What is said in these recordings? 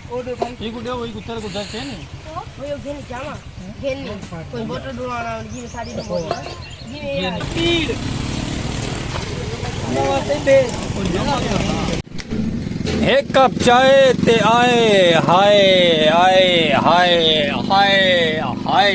ये गुड़िया वही कुत्ते को दस है नहीं वही घेन जामा घेन कोई बोतल डुलाना जी में साड़ी में बोतल जी में यार तीर नमस्ते बे एक कप चाय ते आए हाय आए हाय हाय हाय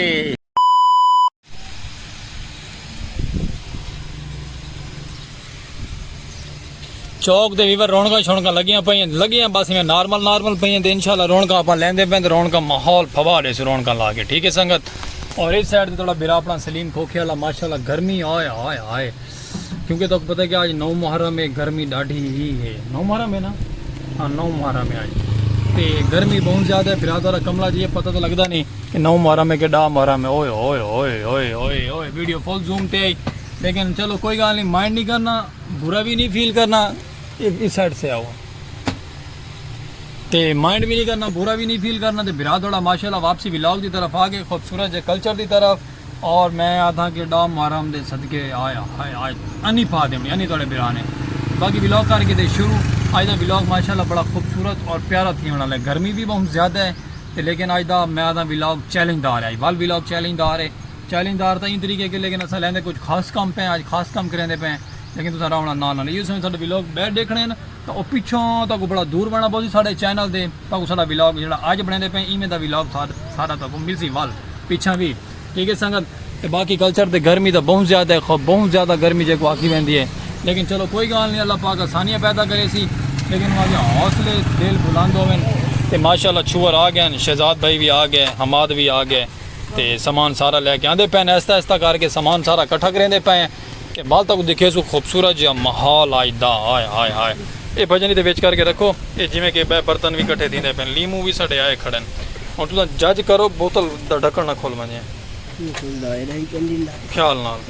चौक दे वीवर रौनक शौनक लगियां बस मैं नॉर्मल पे इंशाल्लाह रौनक आप लेंदे पे रौनक माहौल फवारे से रौनक ला के ठीक है संगत। और इस साइड थोड़ा बिरा अपना सलीम खोखे वाला माशाल्लाह गर्मी आए आए आए क्योंकि तो पता है कि आज 9 मुहर्रम में गर्मी ढाढ़ी ही है। 9 मुहर्रम है ना, हाँ 9 मुहर्रम है आज तो गर्मी बहुत ज़्यादा है। फिर थोड़ा कमला जी पता तो लगता नहीं कि 9 मुहर्रम है कि 10 मुहर्रम है। ओए ओए ओए ओए ओए ओए वीडियो फुल जूम पे आई लेकिन चलो कोई गल नहीं, माइंड नहीं करना, बुरा भी नहीं फील करना। इस साइड से आओ तो माइंड भी नहीं करना, बुरा भी नहीं फील करना। तो बिरा थोड़ा माशाल्लाह वापसी व्लॉग की तरफ आ गए, खूबसूरत है कल्चर की तरफ। और मैं आधा कि डा मुहर्रम दे सदके आया हाय आज अनी पा देनी अनी थोड़े बिरा ने बाकी व्लॉग करके दे शुरू। आज का व्लॉग माशाल्लाह बड़ा खूबसूरत और प्यारा थी वाला है। गर्मी भी बहुत ज़्यादा है तो लेकिन आज का मैं आधा व्लॉग चैलेंजदार है। वाल व्लॉग चैलेंजदार है, चैलेंजदार तो इन तरीके के लेकिन अस लेंदे कुछ खास काम पे आज खास काम करेंदे पे लेकिन तुम रावणा ना ना ये साढ़े व्लॉग बैठ देखने न तो वह पिछों तक बड़ा दूर बनना पौधी साढ़े चैनल से तक साढ़ा व्लॉग जो अज बनाते पे इवें का व्लॉग सारा तक मिल सी वाल पिछा भी ठीक है संगत। तो बाकी कल्चर तो गर्मी तो बहुत ज़्यादा है, बहुत ज़्यादा गर्मी जो आकी वही है लेकिन चलो कोई गल नहीं, अल्लाह पाक आसानियाँ पैदा करे सी लेकिन वहाँ हौसले दिल बुलंद होवे तो माशाल्लाह छुअर आ गए, शहजाद भाई भी आ गए, हमाद भी आ गए तो सामान सारा लैके आते पे ऐसा ऐसा करके सामान सारा कट्ठा करेंदे पे कि बाल तक दिखे सो खूबसूरत जहा माहौल आजदा आए हाय हाय। ये भजनी तो बेच करके रखो ये जिमें कि बर्तन भी कट्ठे थी पे लीमू भी साढ़े आए खड़े और तुम जज करो बोतल का ढक्कन ना खोल वजे ख्याल नाल।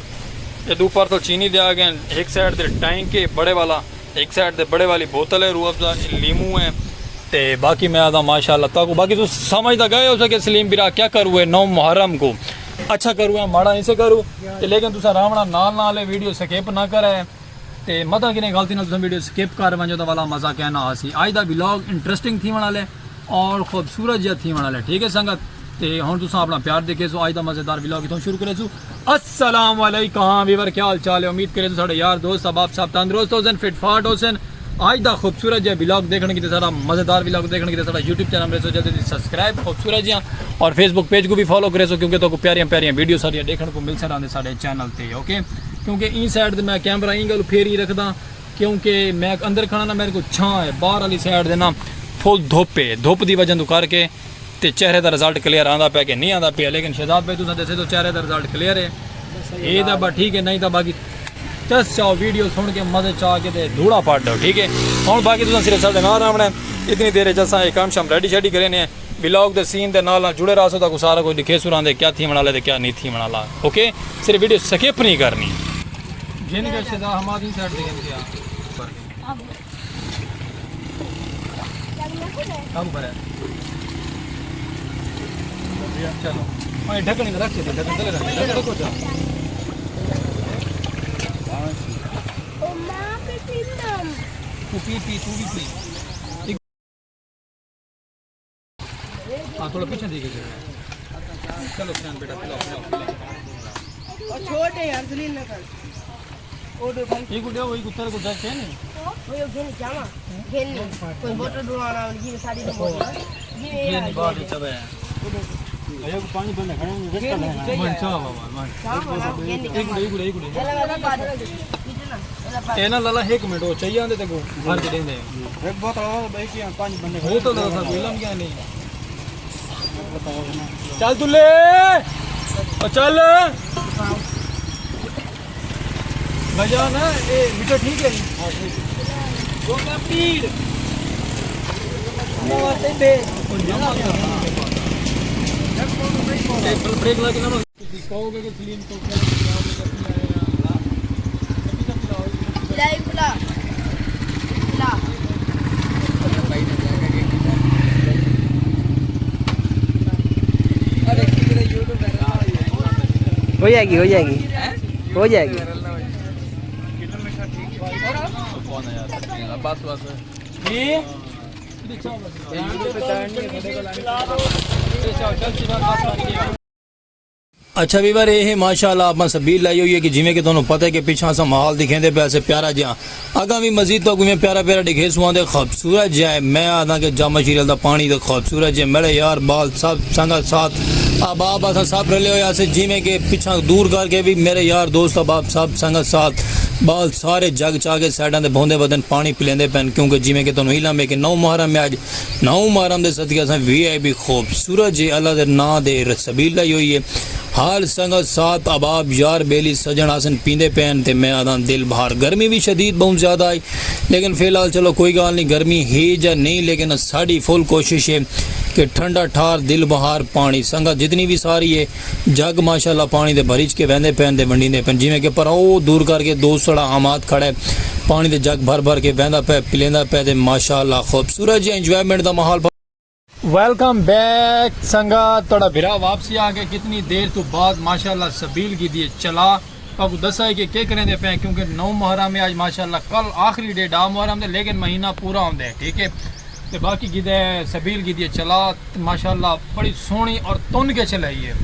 ये दो पार्सल चीनी दे आ गए, एक साइड से टैंक के बड़े वाला, एक साइड से बड़े वाली बोतल है, रूह अफ़ज़ा लीमू है तो बाकी मैं आता माशाल्लाह तक बाकी तो समझदा गए हो सके सलीम बिरा क्या करूँ है 9 मुहर्रम को अच्छा करूँ माड़ा नहीं से करूँ लेकिन तुसा रावणा नाल वीडियो स्किप ना करे तो मत कि गलती ना वीडियो स्किप कर वजो तो वाला मज़ा कहना आसी। आज का व्लॉग इंटरेस्टिंग थी वाले और खूबसूरत जहा थी वाले ठीक है संगत। तो हम तुसा अपना प्यार देखे सो आज का मज़ेदार व्लॉग इतों शुरू करे सो। अस्सलाम वालेकुम वीवर क्या हाल चाल है, उम्मीद करे साढ़े यार दोस्त अब आप सब तंदुरुस्त हो फिट फाट हो। आज का खूबसूरत जो व्लॉग देखने की सारा मज़ेदार व्लॉग देखने की सारा यूट्यूब चैनल रहे सो जल्दी सब्सक्राइब खूबसूरत जहाँ और फेसबुक पेज को भी फॉलो करे सो क्योंकि तो प्यारियां प्यारियां वीडियो सारियां देखने को मिल सकते साढ़े चैनल पर ओके। क्योंकि इन साइड मैं कैमरा इन गल फेर ही रखदा क्योंकि मैं अंदर खड़ा ना मेरे को छां है, बाहर वाली साइड दे ना फुल धुप है, धुप की वजह तो करके तो चेहरे का रिजल्ट क्लियर आता पे कि नहीं आता पे लेकिन शहजाद भाई तुम दसे तो चेहरे का रिजल्ट क्लियर है ये तो बस ठीक है नहीं तो बाकी चस चाहो वीडियो सुन के मजे चाह के धूड़ा पाट दो ठीक है। हम बाकी तुम सिर्फ साढ़े नाल आना इतनी देर चसा ये काम शाम रेडी शेडी करे व्लॉग के सीन के नाल जुड़े रहो तो सारा कुछ दिखे सुरा दे क्या थी बना ले क्या नहीं थी बना ला ओके। सिर्फ वीडियो स्किप नहीं करनी हमारी साइड चलो ढक्कन रख तू भी पी हाँ थोड़ा पीछे देखे चलो बेटा पिलाओ छोटे यार जलील ना कर ओडो भाई ये गुड़िया वही कुत्ते को दस है नहीं वही घेन जामा घेन कोई बोतल डुलाना जी में साड़ी में बोतल जी में यार बात है सब है भैया को पानी बंद खड़े मन चाह बाबा मन एक गुड़े एना लाला 1 मिनट हो चाहिए आंदे तको भर के देंदे एक बोतल भाई की पानी बंद बोतल तो सब मिलम क्या नहीं चल तू ले ओ चल भैया ना ये मीटर ठीक है हां ठीक है वो का पीड़ नमस्ते बे ब्रेक लगे ना कहोगे कि क्लीन को लाइव बुला बुला अरे किधर यूट्यूब हो जाएगी ये अच्छा ਵੀਰ ਇਹ ਮਾਸ਼ਾਅੱਲਾ ਆਪਾਂ ਸਬੀਲ ਲਾਈ ਹੋਈ ਹੈ ਕਿ ਜਿਵੇਂ ਕਿ ਤੁਹਾਨੂੰ ਪਤਾ ਹੈ ਕਿ ਪਿਛਾਂ ਸਾ ਮਾਹੌਲ ਦਿਖਾਉਂਦੇ ਪਿਆ ਸੇ ਪਿਆਰਾ ਜਿਹਾ ਅਗਾ ਵੀ ਮਜ਼ੀਦ ਤੋਂ ਕਿਵੇਂ ਪਿਆਰਾ ਪਿਆਰਾ ਦਿਖੇ ਸੁਆਂਦੇ ਖੂਬਸੂਰਤ ਜਿਹਾ ਹੈ। ਮੈਂ ਆਦਾ ਕਿ ਜਾਮਾ ਸ਼ਰੀਲ ਦਾ ਪਾਣੀ ਦਾ ਖੂਬਸੂਰਤ ਜਿਹਾ ਮੇਰੇ ਯਾਰ ਬਾਲ ਸਭ ਸੰਗਤ ਸਾਥ अबाब असा सब रले हुए से जिमें कि पिछा दूर करके भी मेरे यार दोस्त अबाब सब संगत साथ बाल सारे जग चा के साइडा के बौंदे बदन पानी पिलेंदे पैन क्योंकि जिमें कि तुहानू इलम है कि 9 मुहर्रम में अज 9 मुहर्रम के सदके असा VIP खूबसूरत जी अल्लाह के नां दे सबील लाई हुई है। हाल संगत साथ अबाब यार बेली सजन आसन पींदे पैन ते मैं आदा दिल बाहर गर्मी भी शदीद बहुत ज़्यादा आई लेकिन फ़िलहाल चलो कोई गल नहीं गर्मी ही या नहीं लेकिन साड़ी फुल कोशिश है कि ठंडा ठार दिल बहार पानी संगत जितनी भी सारी है जग माशाल्लाह पानी दे भरिज के वहदे पैन दे वंडींदे पैन जिमें कि पर ओ दूर करके दोस्त सड़ा आमाद खड़ा है पानी दे जग भर भर के वहदा पे पिलेंदा पे ते माशाल्लाह खूबसूरत जी एंजॉयमेंट दा माहौल। वेलकम बैक संगत थोड़ा भिरा वापसी आ गए कितनी देर तो बाद माशाल्लाह सबील की दिए चला आपको दसा है कि क्या करें पे क्योंकि 9 मुहर्रम में आज माशाल्लाह कल आखिरी डे 10 मुहर्रम दे लेकिन महीना पूरा होंदा है ठीक है ते बाकी गिदे सबील की दिए चला माशाल्लाह बड़ी सोहनी और तुन के चलाई है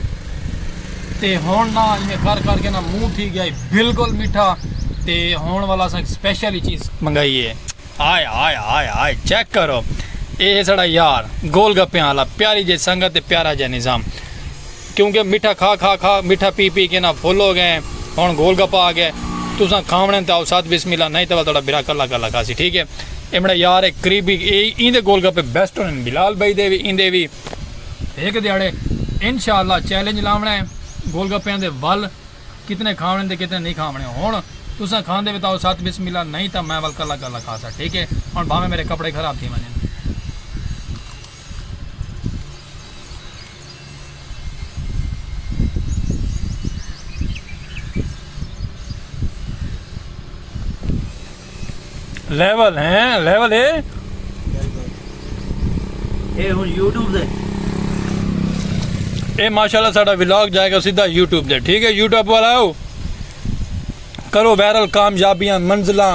ते हुण ना इन्हें कर करके ना मुंह थी गया बिल्कुल मीठा ते होने वाला सा स्पेशल ही चीज़ मंगाई है। आय आय आय आय चेक करो ये साड़ा यार गोलगप्पे वाला प्यारी जे संगत ते प्यारा जे निज़ाम क्योंकि मीठा खा खा खा मीठा पी पी के ना फुल हो गए हुण गोलगप्पा आ गए तुसा खावणे ते आओ साथ बिस्मिल्लाह नहीं तो थोड़ा बिरा कला कला खासी ठीक है। ये मेरा यार एक करीबी इंदे गोलगप्पे बेस्ट होने बिलाल भाई दे भी इंदे भी एक दिहाड़े इंशाअल्लाह चैलेंज लावना है गोलगप्पे दे वल कितने खावणे ते कितने नहीं खावणे हुण तुसा खांदे बताओ साथ बिस्मिल्लाह नहीं तो मैं वल कला कला खा सा ठीक है। हुण भावें मेरे कपड़े खराब थी वने लेवल है लेवल है ये हुन YouTube दे ये माशाल्लाह साडा व्लॉग जाएगा सीधा YouTube दे ठीक है। YouTube वाला आओ करो वायरल कामयाबियां मंजिला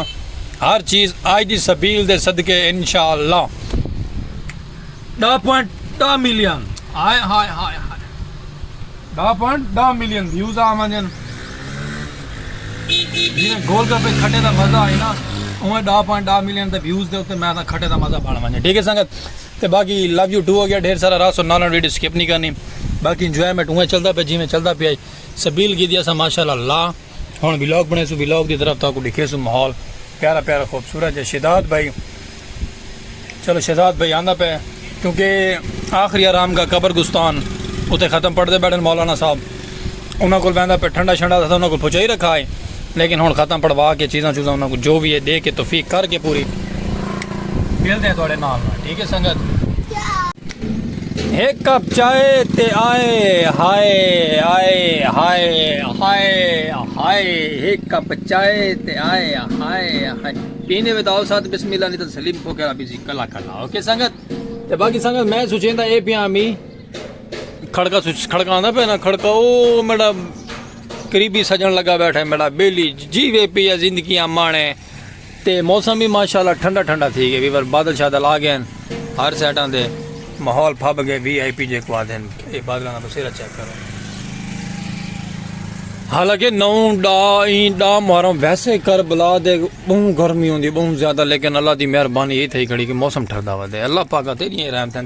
हर चीज़ आज दी सबील दे सदके इंशाअल्लाह 10.10 मिलियन हाय हाय हाय हाय 10.10 मिलियन व्यूज आ वञनि जिवें गोलगप्पे खटे दा मज़ा आई ना उमें 10.10 मिलियन के व्यूज़ दे उत्ते मैं खटे का मज़ा पाना वने ठीक है संगत तो बाकी लव यू टू हो गया ढेर सारा रास और नाल वीडियो स्किप नहीं करनी बाकी इंजॉयमेंट उमें चलता पे जिमें चलता पे सबील की दिया सा माशाल्लाह ला हुण व्लॉग बने सो व्लॉग की तरफ तक दिखे सो माहौल प्यारा प्यारा खूबसूरत है। शहजाद भाई चलो शहजाद भाई आंदा पे क्योंकि आखिरी आराम का कबर गुस्तान उत्ते ख़त्म पढ़ते बैठे मौलाना साहब उन्होंने को बहदा पे ठंडा शंडा था उन्होंने को पहुँचा ही रखा है लेकिन हुण ख़त्म पढ़वा के चीज़ा चूज़ा उन्होंने जो भी है दे के तौफीक करके पूरी मिलते हैं थोड़े नाल ठीक है संगत। एक कप चाय ते आए हाय आए हाय हाय हाय एक कप चाय ते आए हाय हाय पीने में दाओ साथ बिस्मिल्लाह नहीं तो सलीम को कह बिजी कला कला ओके संगत ते बाकी संगत मैं सोचेंदा ए पिया मी खड़का पे ना खड़का ओ मेरा करीबी सजन लगा बैठा है मेरा बेली जीवे पिया जिंदगी माणे ते मौसम भी माशाल्लाह ठंडा ठंडा थी गया वीवर बादल शादल आ गए हर साइडा दे माहौल फब गए VIP जे को आदन ये बादलों का बसेरा चेक करो। हालांकि 9 मुहर्रम वैसे करबला दे बहुत गर्मी होंदी बहुत ज़्यादा लेकिन अल्लाह की मेहरबानी ये थी खड़ी कि मौसम ठरदा वा दे अल्लाह पाक तेरियां रहमतां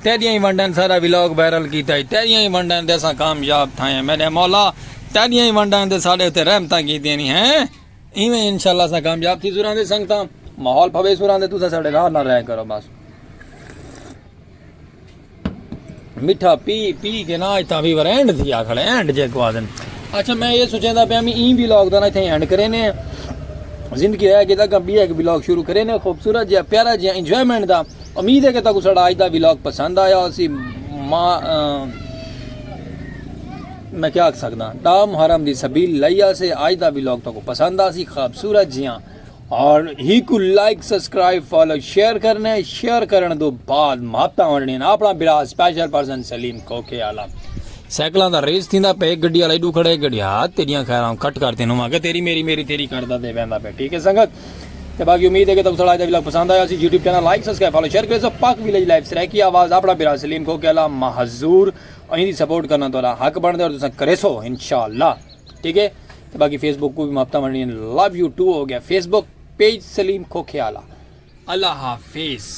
तेरियां ही वंडन सारा व्लॉग वायरल कीता तेरियां ही वंडन दे असां कामयाब थाए मेरे मौला तेरियां ही वंडन दे साडे उत्ते रहमतां कीतियां नहीं हैं इवें इंशाअल्लाह असां कामयाब थी सुरां दे संगतां माहौल पवे सुरां दे तुसां साडे राह ना रह करो बस मिठा पी पी के ना इतना भी एंड थी आ खड़े एंड जे को दिन। अच्छा मैं ये सोचेंदा पे मैं ई व्लॉग दा ना इथे एंड करे ने जिंदगी रह गई तक भी एक व्लॉग शुरू करे ने खूबसूरत जिहा प्यारा जिहा इंजॉयमेंट दा उम्मीद है कि तक साडा अज दा व्लॉग पसंद आया उसी मैं क्या आख सकदा 10 मुहर्रम दी सबील लैया से अज दा व्लॉग तक पसंद आ सी खूबसूरत जिहा और ही को लाइक सब्सक्राइब फॉलो शेयर करने तो बाद माता वरने अपना बिरा स्पेशल पर्सन सलीम कोके आला साइकिलों का रेस थी पे एक गड्डी वाला एडू खड़े गड्डी हाथ तेरियां खैर कट करते नुमा के तेरी मेरी तेरी करदा दे वंदा पे ठीक है संगत ਤੇ ਬਾਕੀ ਉਮੀਦ ਹੈ ਕਿ ਤੁਹਾਨੂੰ ਸਾਡਾ ਅੱਜ ਦਾ ਵਲੌਗ ਪਸੰਦ ਆਇਆ ਸੀ। YouTube channel like subscribe follow share करो। पाक विलेज लाइफ से रह की आवाज़ अपना बिरा सलीम खोकेला महजूर अहीं सपोर्ट करना थोड़ा हक बनता और तुम करे सो इंशाल्लाह ठीक है। तो बाकी फेसबुक को भी मापता मनी लव यू टू हो गया फेसबुक पेज सलीम खोखेला। अल्लाह हाफिज़।